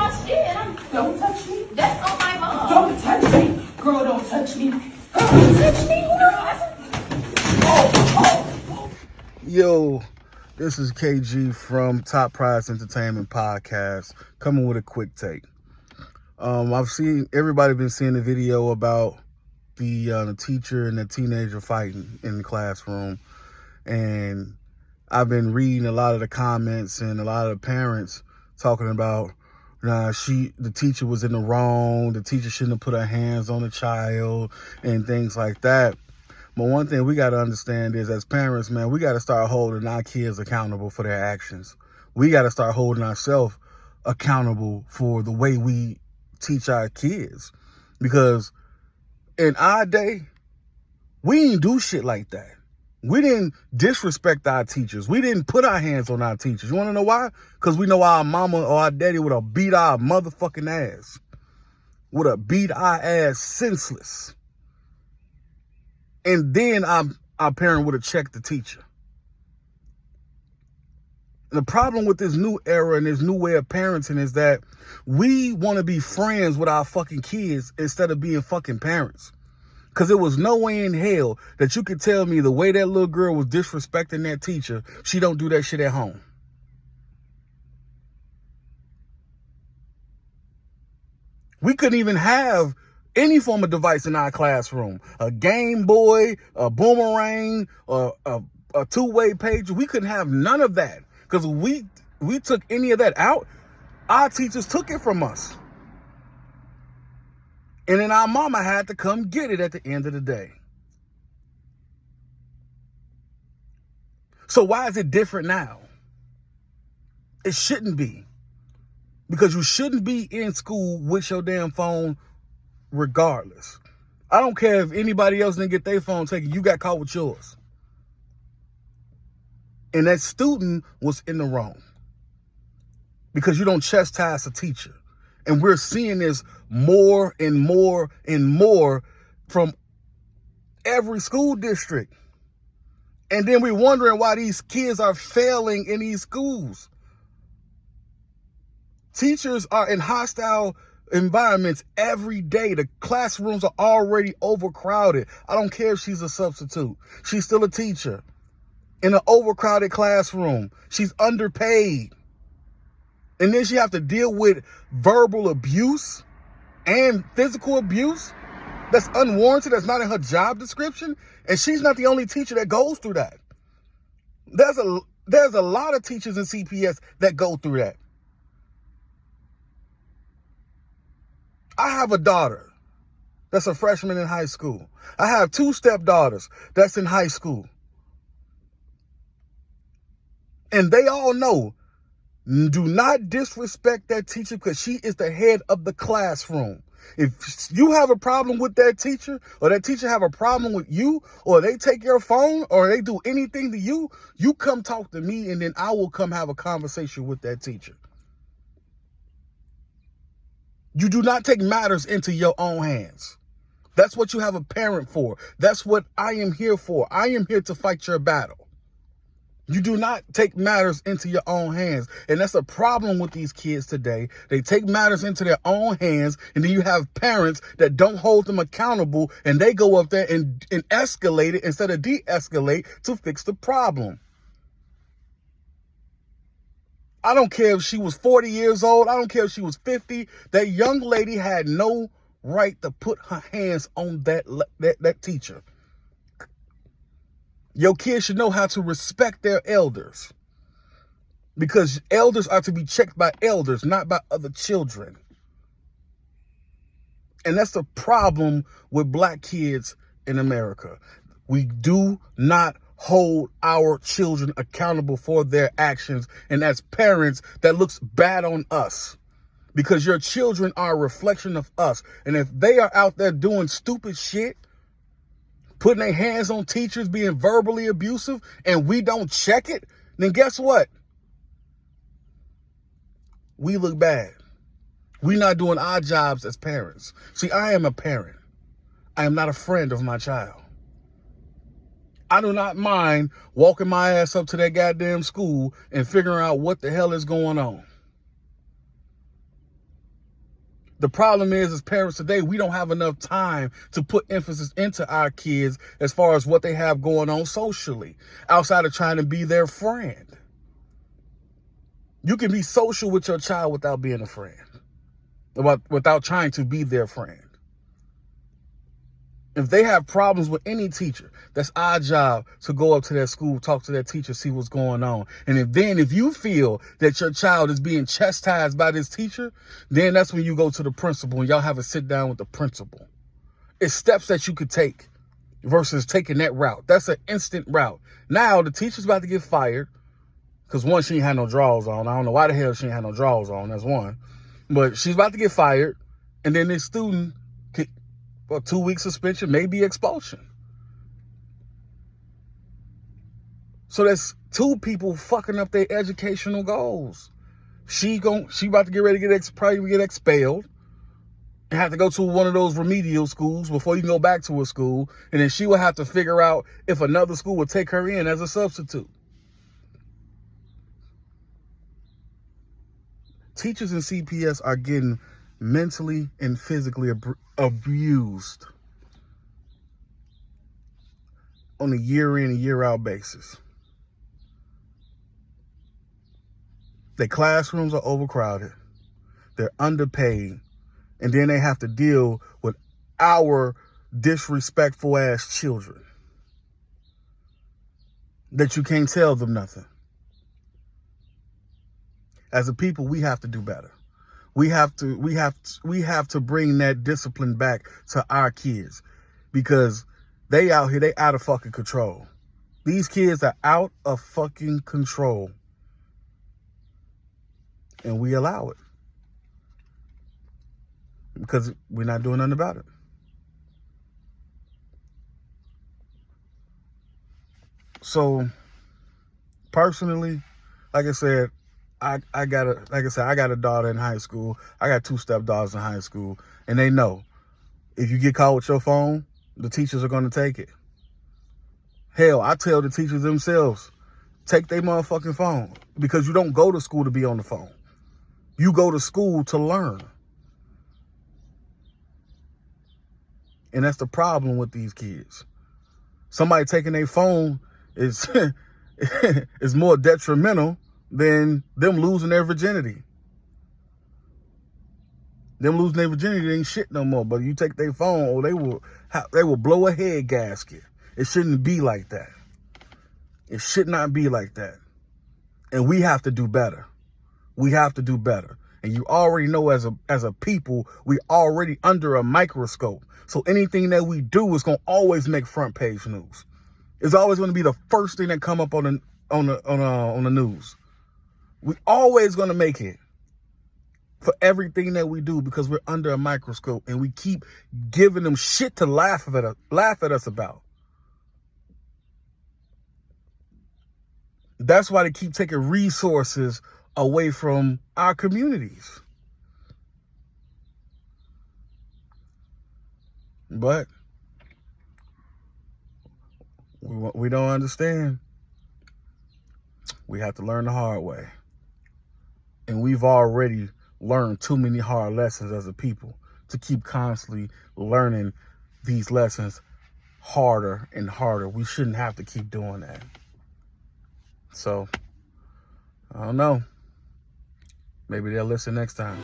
my shit. Don't touch me. That's on my mom. Don't touch me. Girl, don't touch me. Don't touch me. Yo, this is KG from Top Prize Entertainment Podcast, coming with a quick take. I've seen everybody been seeing the video about the teacher and the teenager fighting in the classroom, and I've been reading a lot of the comments and a lot of the parents talking about the teacher was in the wrong, the teacher shouldn't have put her hands on the child and things like that. But one thing we got to understand is, as parents, man, we got to start holding our kids accountable for their actions. We got to start holding ourselves accountable for the way we teach our kids. Because in our day, we didn't do shit like that. We didn't disrespect our teachers. We didn't put our hands on our teachers. You want to know why? Because we know our mama or our daddy would have beat our motherfucking ass. Would have beat our ass senseless. And then our parent would have checked the teacher. The problem with this new era and this new way of parenting is that we want to be friends with our fucking kids instead of being fucking parents. Because there was no way in hell that you could tell me the way that little girl was disrespecting that teacher, she don't do that shit at home. We couldn't even have any form of device in our classroom. A Game Boy, a boomerang, or a two-way pager. We couldn't have none of that. Because we took any of that out, our teachers took it from us. And then our mama had to come get it at the end of the day. So why is it different now? It shouldn't be. Because you shouldn't be in school with your damn phone regardless. I don't care if anybody else didn't get their phone taken. You got caught with yours. And that student was in the wrong. Because you don't chastise a teacher. And we're seeing this more and more and more from every school district. And then we're wondering why these kids are failing in these schools. Teachers are in hostile environments every day. The classrooms are already overcrowded. I don't care if she's a substitute. She's still a teacher in an overcrowded classroom. She's underpaid. And then she have to deal with verbal abuse and physical abuse that's unwarranted, that's not in her job description. And she's not the only teacher that goes through that. There's a lot of teachers in CPS that go through that. I have a daughter that's a freshman in high school. I have two stepdaughters that's in high school. And they all know, do not disrespect that teacher because she is the head of the classroom. If you have a problem with that teacher, or that teacher have a problem with you, or they take your phone, or they do anything to you, you come talk to me, and then I will come have a conversation with that teacher. You do not take matters into your own hands. That's what you have a parent for. That's what I am here for. I am here to fight your battle. You do not take matters into your own hands. And that's a problem with these kids today. They take matters into their own hands, and then you have parents that don't hold them accountable, and they go up there and escalate it instead of de-escalate to fix the problem. I don't care if she was 40 years old. I don't care if she was 50. That young lady had no right to put her hands on that teacher. Your kids should know how to respect their elders. Because elders are to be checked by elders, not by other children. And that's the problem with black kids in America. We do not hold our children accountable for their actions. And as parents, that looks bad on us. Because your children are a reflection of us. And if they are out there doing stupid shit, putting their hands on teachers, being verbally abusive, and we don't check it, then guess what? We look bad. We're not doing our jobs as parents. See, I am a parent. I am not a friend of my child. I do not mind walking my ass up to that goddamn school and figuring out what the hell is going on. The problem is, as parents today, we don't have enough time to put emphasis into our kids as far as what they have going on socially, outside of trying to be their friend. You can be social with your child without being a friend, without trying to be their friend. If they have problems with any teacher, that's our job to go up to their school, talk to their teacher, see what's going on. And if you feel that your child is being chastised by this teacher, then that's when you go to the principal and y'all have a sit down with the principal. It's steps that you could take versus taking that route. That's an instant route. Now the teacher's about to get fired because one, she ain't had no drawers on. I don't know why the hell she ain't had no drawers on. That's one. But she's about to get fired. And then this student, a 2-week suspension, maybe expulsion. So that's 2 people fucking up their educational goals. She about to get ready to probably get expelled and have to go to one of those remedial schools before you can go back to a school. And then she will have to figure out if another school will take her in as a substitute. Teachers in CPS are getting mentally and physically abused on a year in and year out basis. Their classrooms are overcrowded. They're underpaid. And then they have to deal with our disrespectful ass children that you can't tell them nothing. As a people, we have to do better. We have to bring that discipline back to our kids, because they out here, they out of fucking control. These kids are out of fucking control. And we allow it because we're not doing nothing about it. So personally, like I said, I got a daughter in high school. I got 2 stepdaughters in high school, and they know if you get caught with your phone, the teachers are going to take it. Hell, I tell the teachers themselves, take their motherfucking phone, because you don't go to school to be on the phone. You go to school to learn. And that's the problem with these kids. Somebody taking their phone is is more detrimental than them losing their virginity. Them losing their virginity ain't shit no more. But you take their phone, or they will blow a head gasket. It shouldn't be like that. It should not be like that. And we have to do better. We have to do better. And you already know, as a people, we already under a microscope. So anything that we do is going to always make front page news. It's always going to be the first thing that come up on the news. We always going to make it for everything that we do, because we're under a microscope and we keep giving them shit to laugh at us about. That's why they keep taking resources away from our communities. But we don't understand. We have to learn the hard way. And we've already learned too many hard lessons as a people to keep constantly learning these lessons harder and harder. We shouldn't have to keep doing that. So, I don't know. Maybe they'll listen next time.